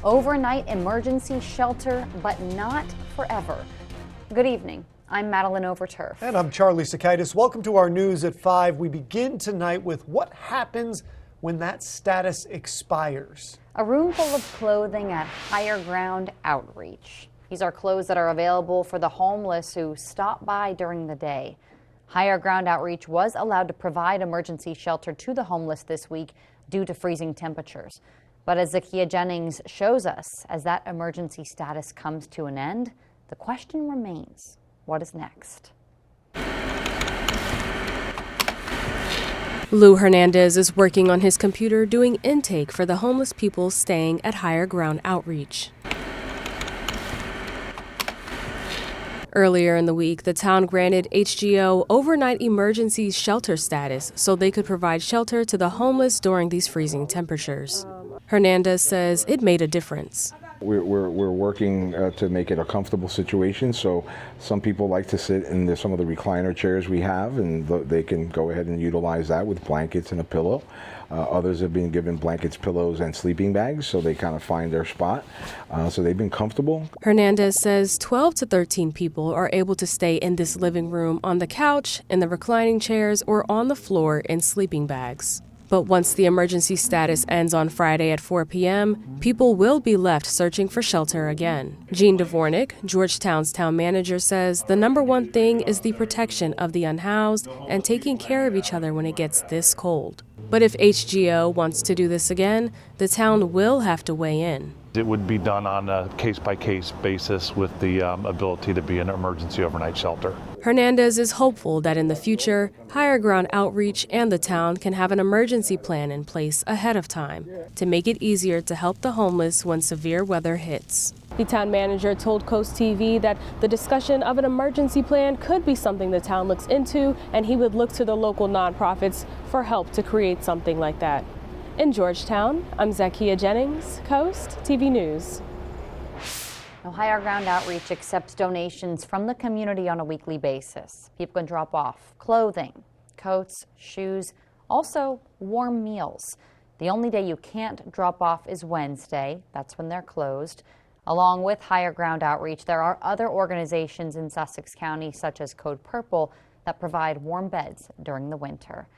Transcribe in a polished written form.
overnight emergency shelter, but not forever. Good evening. I'm Madeline Overturf. And I'm Charlie Sakaitis. Welcome to our news at 5. We begin tonight with what happens when that status expires. A room full of clothing at Higher Ground Outreach. These are clothes that are available for the homeless who stop by during the day. Higher Ground Outreach was allowed to provide emergency shelter to the homeless this week due to freezing temperatures. But as Zakia Jennings shows us, as that emergency status comes to an end, the question remains, what is next? Lou Hernandez is working on his computer doing intake for the homeless people staying at Higher Ground Outreach. Earlier in the week, the town granted HGO overnight emergency shelter status so they could provide shelter to the homeless during these freezing temperatures. Hernandez says it made a difference. We're working to make it a comfortable situation, so some people like to sit in some of the recliner chairs we have, and they can go ahead and utilize that with blankets and a pillow. Others have been given blankets, pillows, and sleeping bags, so they kind of find their spot. So they've been comfortable. Hernandez says 12 to 13 people are able to stay in this living room on the couch, in the reclining chairs, or on the floor in sleeping bags. But once the emergency status ends on Friday at 4 p.m., people will be left searching for shelter again. Jean Dvornik, Georgetown's town manager, says the number one thing is the protection of the unhoused and taking care of each other when it gets this cold. But if HGO wants to do this again, the town will have to weigh in. It would be done on a case-by-case basis with the ability to be an emergency overnight shelter. Hernandez is hopeful that in the future, Higher Ground Outreach and the town can have an emergency plan in place ahead of time to make it easier to help the homeless when severe weather hits. The town manager told Coast TV that the discussion of an emergency plan could be something the town looks into, and he would look to the local nonprofits for help to create something like that. In Georgetown, I'm Zakia Jennings, Coast TV News. Higher Ground Outreach accepts donations from the community on a weekly basis. People can drop off clothing, coats, shoes, also warm meals. The only day you can't drop off is Wednesday. That's when they're closed. Along with Higher Ground Outreach, there are other organizations in Sussex County, such as Code Purple, that provide warm beds during the winter.